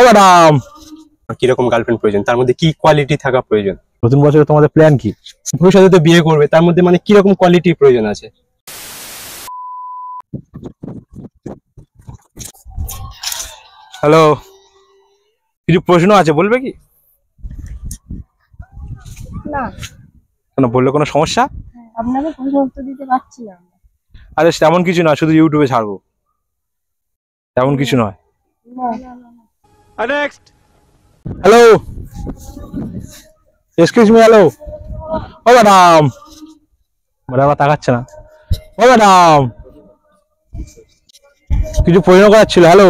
Madam, কিরকম girlfriend প্রয়োজন, তার মধ্যে কি কোয়ালিটি থাকা প্রয়োজন? নতুন বছরে তোমাদের প্ল্যান কি? ভবিষ্যতে তো বিয়ে করবে, তার মধ্যে মানে কিরকম কোয়ালিটি প্রয়োজন আছে? হ্যালো, কিছু প্রশ্ন আছে, বলবে কি? না, কেন, বললে কোনো সমস্যা? আপনাকে প্রশ্ন উত্তর দিতে পারছি না। আরে তেমন কিছু না, শুধু ইউটিউবে ছাড়বো, তেমন কিছু নয়। Next. Hello, excuse me, hello. ও ম্যাডাম, ম্যাডাম তাকাচ্ছে না। ও ম্যাডাম, কিছু প্রশ্ন করার ছিল। হ্যালো,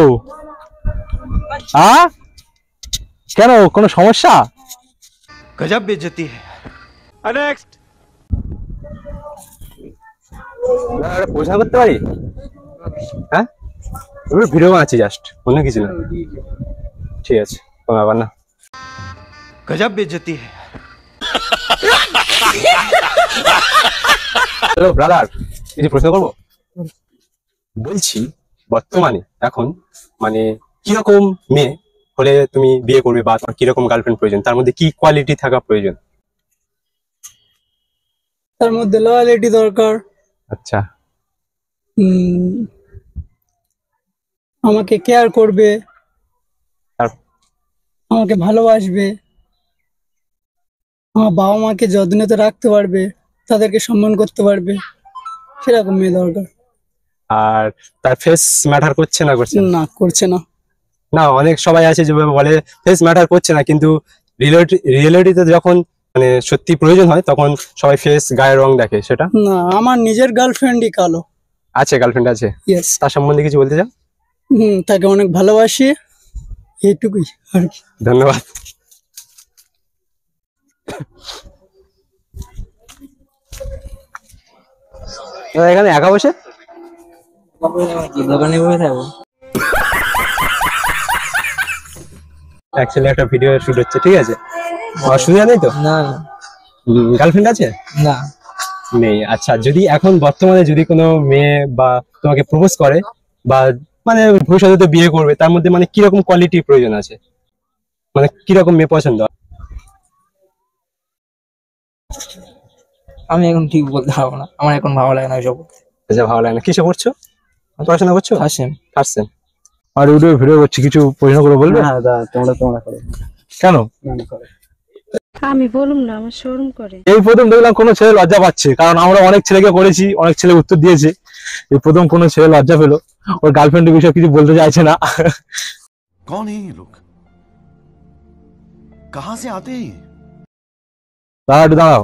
হ্যাঁ, কেন, কোনো সমস্যা? गजब बेइज्जती है। নেক্সট। প্রশ্ন করতে পারি? হ্যাঁ, ভিডিও বানাচ্ছি জাস্ট, অন্য কিছু না। ঠিক আছে, কোনো ব্যাপার না। गजब बेइज्जती है। হ্যালো ব্রাদার, কিছু প্রশ্ন করবো? বলছি বর্তমানে এখন মানে কিরকম মেয়ে হলে তুমি বিয়ে করবে, বা তোমার কিরকম গার্লফ্রেন্ড প্রয়োজন, তার মধ্যে কি কোয়ালিটি থাকা প্রয়োজন? তার মধ্যে লয়ালিটি দরকার। আচ্ছা, আমাকে কেয়ার করবে, আর- আমাকে ভালোবাসবে, আমার বাবা মাকে যত্নেতে রাখতে পারবে, তাদেরকে সম্মান করতে পারবে, সেরকম মেয়ে দরকার। আর তার ফেস ম্যাটার করছে না? করছে না, করছে না। না, অনেক সবাই আছে যে বলে ফেস ম্যাটার করছে না, কিন্তু রিয়েলিটিতে যখন মানে সত্যি প্রয়োজন হয় তখন সবাই ফেস, গায়ের রং দেখে। সেটা না, আমার নিজের গার্লফ্রেন্ডই কালো। আছে, গার্লফ্রেন্ড আছে। ইয়েস। তার সম্বন্ধে কিছু বলতে চাও? তাকে অনেক ভালোবাসি, এইটুকুই আর কি। ধন্যবাদ। এখানে একা বসে দোকানে বসে থাকবো। অ্যাকচুয়ালি একটা ভিডিও শুট হচ্ছে, ঠিক আছে? অসুবিধা নেই তো? না গার্লফ্রেন্ড আছে? না, নেই। আচ্ছা, যদি এখন বর্তমানে যদি কোনো মেয়ে বা তোমাকে প্রপোজ করে, বা মানে ভবিষ্যতে তো বিয়ে করবে, তার মধ্যে মানে কিরকম কোয়ালিটি প্রয়োজন আছে, মানে কিরকম মেয়ে পছন্দ? আমি এখন ঠিক বলতে পারবো না, আমার এখন ভালো লাগে না ওইসব। আচ্ছা, ভালো লাগে না। কিসে করছো, পড়াশোনা করছো? আসেন। পারছেন? আর ইউটিউবে ভিডিও করছি, কিছু প্রশ্ন করে বলবে? না তোমরা করো। কেন? আমি বলুম না, আমার শরম করে। এই প্রথম দেখলাম কোনো ছেলে লজ্জা পাচ্ছে, কারণ আমরা অনেক ছেলেকে করেছি, অনেক ছেলে উত্তর দিয়েছে। এই প্রথম কোনো ছেলে লজ্জা পেলো, ওর গার্লফ্রেন্ডের বিষয়ে কিছু বলতে চাইছে না। कौन है ये लोग? कहां से आते हैं ये? দাঁড়াও, একটু দাঁড়াও।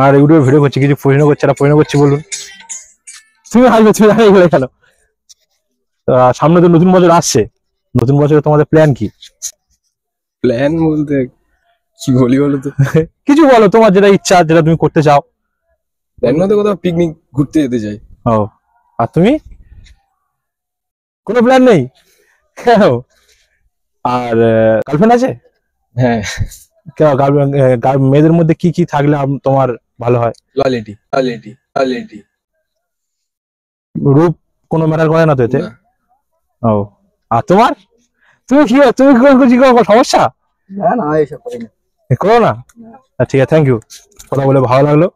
আর ইউটিউবে ভিডিও করছি, কিছু প্রশ্ন করছে, একটা প্রশ্ন করছি, বলুন। তুমি হাসবে, তুমি দাঁড়িয়ে গেলে কেন? সামনে তো নতুন বছর আসছে, নতুন বছরে তোমাদের প্ল্যান কি? প্ল্যান বলতে কি বলি বলো তো? কিছু বলো, তোমার যেটা ইচ্ছা, যেটা তুমি করতে চাও। প্ল্যান মধ্যে কোথাও পিকনিক ঘুরতে যেতে চাই। ও, আর তুমি? কোনো প্ল্যান নেই? কেন? আর গার্লফ্রেন্ড আছে? হ্যাঁ, কেন, মেয়েদের মধ্যে কি কি থাকলে তোমার ভালো হয়? লয়ালিটি। রূপ কোনো ম্যাটার করে না তো এতে? না। ও, আর তোমার? তুমি কি কোনো সমস্যা না, এইসব করি না। করো না? ঠিক আছে, থ্যাংক ইউ, কথা বলে ভালো লাগলো।